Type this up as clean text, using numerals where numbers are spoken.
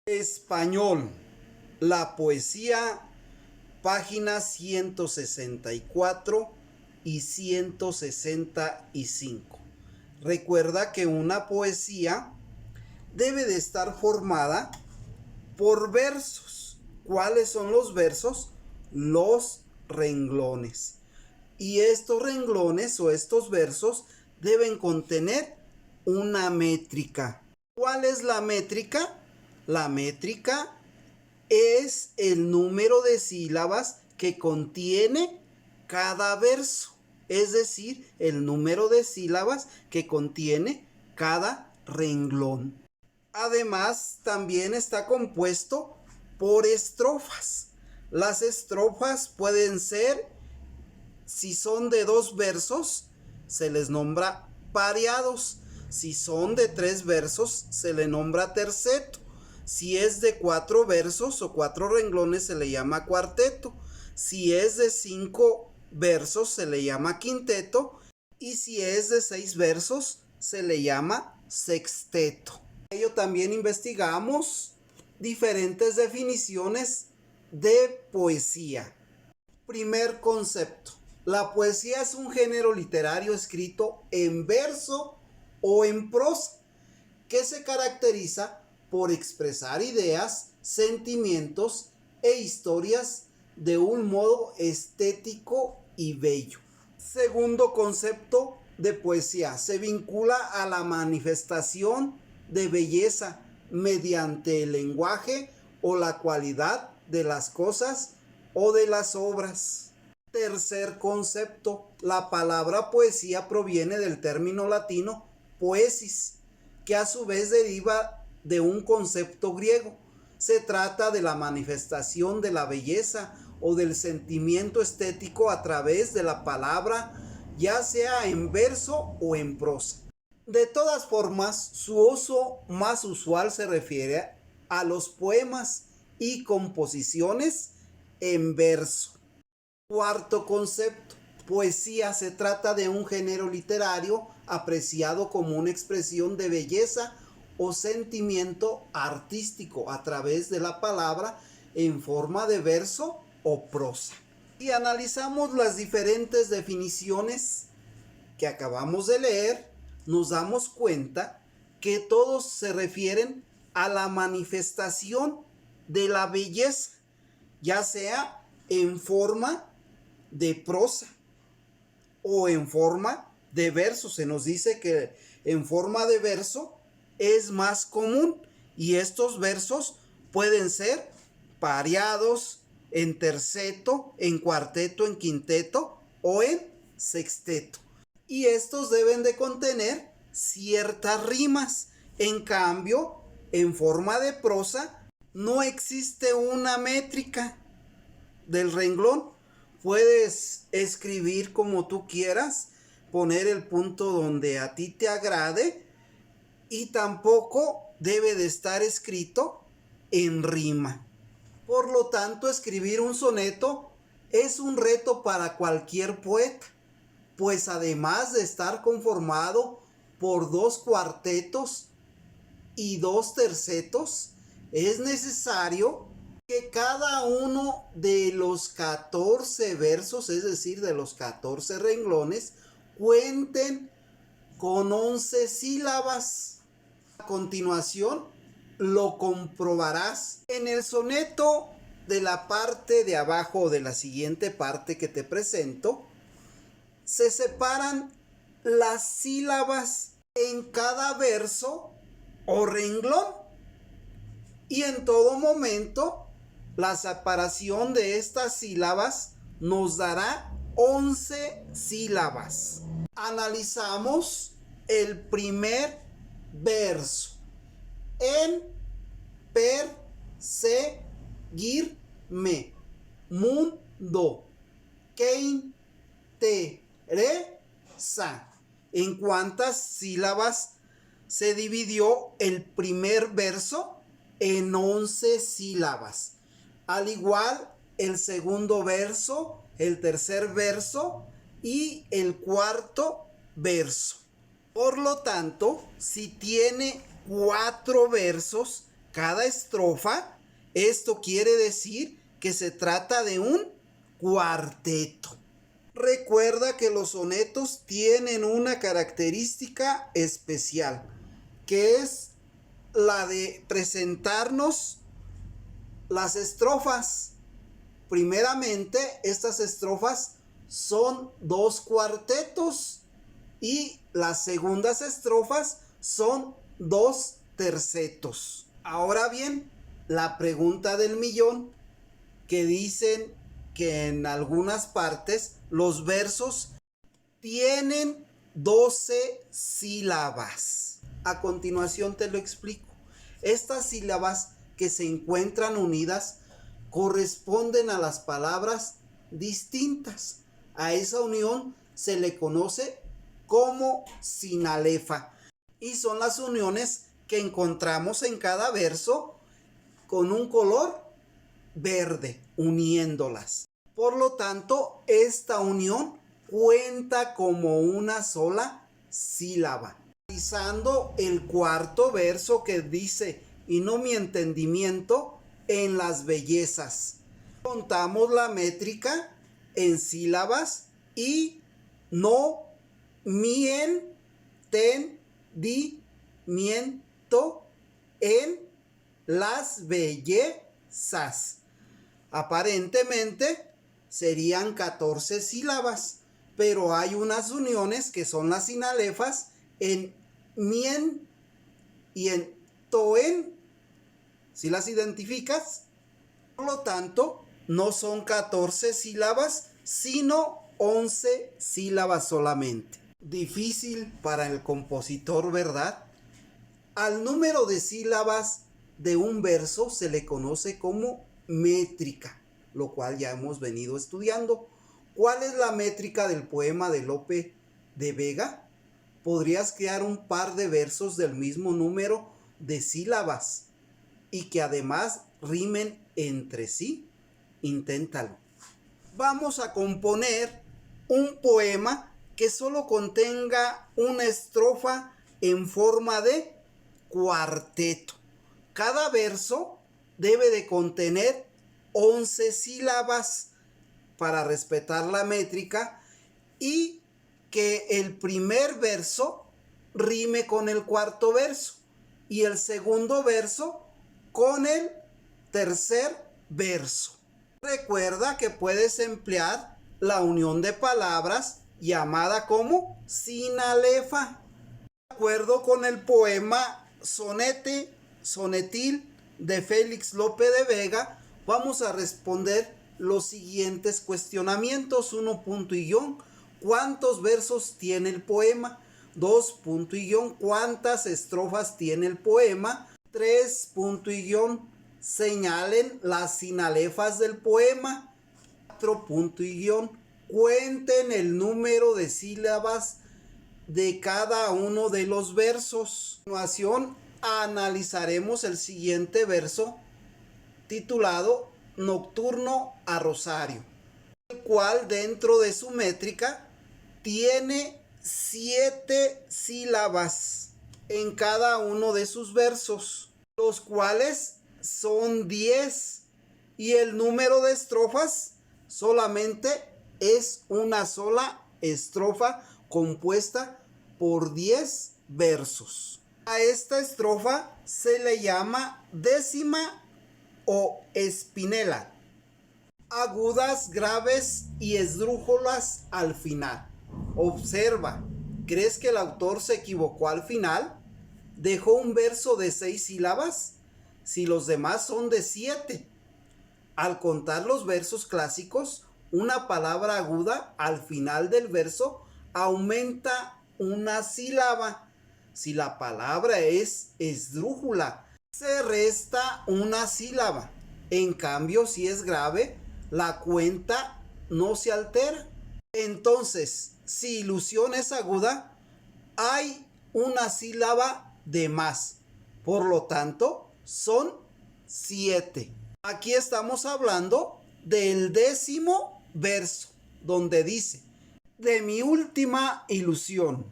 Español, la poesía, páginas 164 y 165. Recuerda que una poesía debe de estar formada por versos. ¿Cuáles son los versos? Los renglones. Y estos renglones o estos versos deben contener una métrica. ¿Cuál es la métrica? La métrica es el número de sílabas que contiene cada verso, es decir, el número de sílabas que contiene cada renglón. Además, también está compuesto por estrofas. Las estrofas pueden ser, si son de 2 versos, se les nombra pareados. Si son de 3 versos, se le nombra terceto. Si es de 4 versos o 4 renglones, se le llama cuarteto. Si es de 5 versos, se le llama quinteto. Y si es de 6 versos, se le llama sexteto. Ello también investigamos diferentes definiciones de poesía. Primer concepto. La poesía es un género literario escrito en verso o en prosa, que se caracteriza por expresar ideas, sentimientos e historias de un modo estético y bello. Segundo concepto de poesía, se vincula a la manifestación de belleza mediante el lenguaje o la cualidad de las cosas o de las obras. Tercer concepto, la palabra poesía proviene del término latino poesis, que a su vez deriva de un concepto griego. Se trata de la manifestación de la belleza o del sentimiento estético a través de la palabra, ya sea en verso o en prosa. De todas formas, su uso más usual se refiere a los poemas y composiciones en verso. Cuarto concepto, poesía se trata de un género literario apreciado como una expresión de belleza o sentimiento artístico a través de la palabra en forma de verso o prosa. Si analizamos las diferentes definiciones que acabamos de leer, nos damos cuenta que todos se refieren a la manifestación de la belleza, ya sea en forma de prosa o en forma de verso. Se nos dice que en forma de verso es más común y estos versos pueden ser pareados, en terceto, en cuarteto, en quinteto o en sexteto. Y estos deben de contener ciertas rimas. En cambio, en forma de prosa no existe una métrica del renglón. Puedes escribir como tú quieras, poner el punto donde a ti te agrade y tampoco debe de estar escrito en rima. Por lo tanto, escribir un soneto es un reto para cualquier poeta, pues además de estar conformado por 2 cuartetos y 2 tercetos, es necesario que cada uno de los 14 versos, es decir, de los 14 renglones, cuenten con 11 sílabas. A continuación, lo comprobarás. En el soneto de la parte de abajo de la siguiente parte que te presento, se separan las sílabas en cada verso o renglón. Y en todo momento, la separación de estas sílabas nos dará 11 sílabas. Analizamos el primer verso. En perseguirme, mundo, que interesa. ¿En cuántas sílabas se dividió el primer verso? En 11 sílabas. Al igual el segundo verso, el tercer verso y el cuarto verso. Por lo tanto, si tiene 4 versos, cada estrofa. Esto quiere decir que se trata de un cuarteto. Recuerda que los sonetos tienen una característica especial, que es la de presentarnos las estrofas. Primeramente, estas estrofas son 2 cuartetos y las segundas estrofas son 2 tercetos. Ahora bien, la pregunta del millón, que dicen que en algunas partes los versos tienen 12 sílabas. A continuación te lo explico. Estas sílabas que se encuentran unidas corresponden a las palabras distintas. A esa unión se le conoce como sinalefa y son las uniones que encontramos en cada verso con un color verde uniéndolas. Por lo tanto, esta unión cuenta como una sola sílaba. Analizando el cuarto verso que dice: y no mi entendimiento en las bellezas. Contamos la métrica en sílabas y no mi entendimiento en las bellezas. Aparentemente serían 14 sílabas, pero hay unas uniones que son las sinalefas en mien y en toen. ¿Sí las identificas? Por lo tanto, no son 14 sílabas, sino 11 sílabas solamente. Difícil para el compositor, ¿verdad? Al número de sílabas de un verso se le conoce como métrica, lo cual ya hemos venido estudiando. ¿Cuál es la métrica del poema de Lope de Vega? Podrías crear un par de versos del mismo número de sílabas y que además rimen entre sí. Inténtalo. Vamos a componer un poema que solo contenga una estrofa en forma de cuarteto. Cada verso debe de contener 11 sílabas para respetar la métrica y que el primer verso rime con el cuarto verso y el segundo verso con el tercer verso. Recuerda que puedes emplear la unión de palabras llamada como sinalefa. De acuerdo con el poema Sonetil de Félix Lope de Vega, vamos a responder los siguientes cuestionamientos. 1 punto y guión, ¿cuántos versos tiene el poema? 2 punto y guión, ¿cuántas estrofas tiene el poema? 3 punto y guión, señalen las sinalefas del poema. 4 punto y guión, cuenten el número de sílabas de cada uno de los versos. A continuación analizaremos el siguiente verso titulado Nocturno a Rosario, el cual dentro de su métrica tiene 7 sílabas en cada uno de sus versos, los cuales son 10, y el número de estrofas solamente es una sola estrofa compuesta por 10 versos. A esta estrofa se le llama décima o espinela. Agudas, graves y esdrújulas al final. Observa, ¿crees que el autor se equivocó al final? ¿Dejó un verso de 6 sílabas? Si los demás son de 7. Al contar los versos clásicos, una palabra aguda al final del verso aumenta una sílaba. Si la palabra es esdrújula, se resta una sílaba. En cambio, si es grave, la cuenta no se altera. Entonces, si ilusión es aguda, hay una sílaba de más. Por lo tanto, son 7. Aquí estamos hablando del 10º verso, donde dice: de mi última ilusión.